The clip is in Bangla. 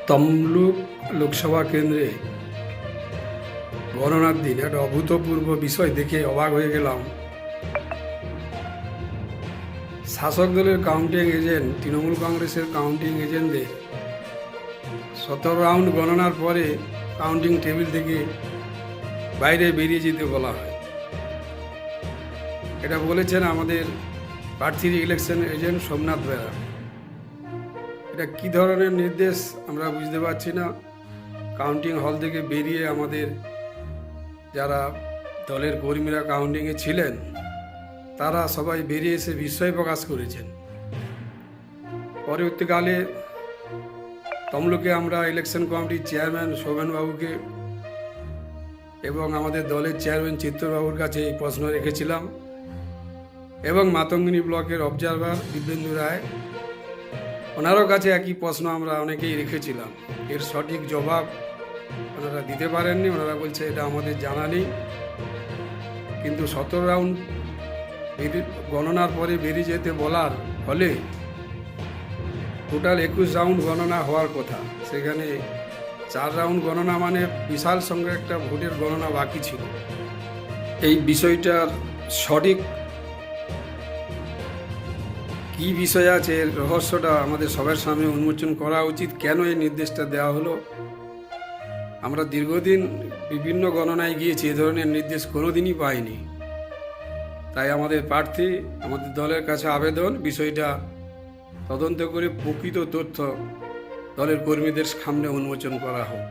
তমলুক লোকসভা কেন্দ্রে গণনার দিন একটা অভূতপূর্ব বিষয় দেখে অবাক হয়ে গেলাম। শাসক দলের কাউন্টিং এজেন্ট, তৃণমূল কংগ্রেসের কাউন্টিং এজেন্টদের 17 রাউন্ড গণনার পরে কাউন্টিং টেবিল থেকে বাইরে বেরিয়ে যেতে বলা হয়। এটা বলেছেন আমাদের প্রার্থীর ইলেকশন এজেন্ট সোমনাথ বেরা। এটা কী ধরনের নির্দেশ আমরা বুঝতে পারছি না। কাউন্টিং হল থেকে বেরিয়ে আমাদের যারা দলের কর্মীরা কাউন্টিংয়ে ছিলেন তারা সবাই বেরিয়ে এসে বিস্ময় প্রকাশ করেছেন। পরবর্তীকালে তমলুকে আমরা ইলেকশন কমিটির চেয়ারম্যান শোভনবাবুকে এবং আমাদের দলের চেয়ারম্যান চিত্তবাবুর কাছে এই প্রশ্ন রেখেছিলাম এবং মাতঙ্গিনী ব্লকের অবজারভার দিব্যেন্দু রায়, ওনারও কাছে একই প্রশ্ন আমরা অনেকেই রেখেছিলাম। এর সঠিক জবাব ওনারা দিতে পারেননি। ওনারা বলছে এটা আমাদের জানা নেই, কিন্তু 17 রাউন্ড গণনার পরে বেরিয়ে যেতে বলার ফলে টোটাল 21 রাউন্ড গণনা হওয়ার কথা, সেখানে 4 রাউন্ড গণনা মানে বিশাল সঙ্গে একটা ভোটের গণনা বাকি ছিল। এই বিষয়টার সঠিক কী বিষয় আছে, এর রহস্যটা আমাদের সবার সামনে উন্মোচন করা উচিত। কেন এই নির্দেশটা দেওয়া হলো? আমরা দীর্ঘদিন বিভিন্ন গণনায় গিয়েছি, এ ধরনের নির্দেশ কোনোদিনই পাইনি। তাই আমাদের প্রার্থী, আমাদের দলের কাছে আবেদন, বিষয়টা তদন্ত করে প্রকৃত তথ্য দলের কর্মীদের সামনে উন্মোচন করা হোক।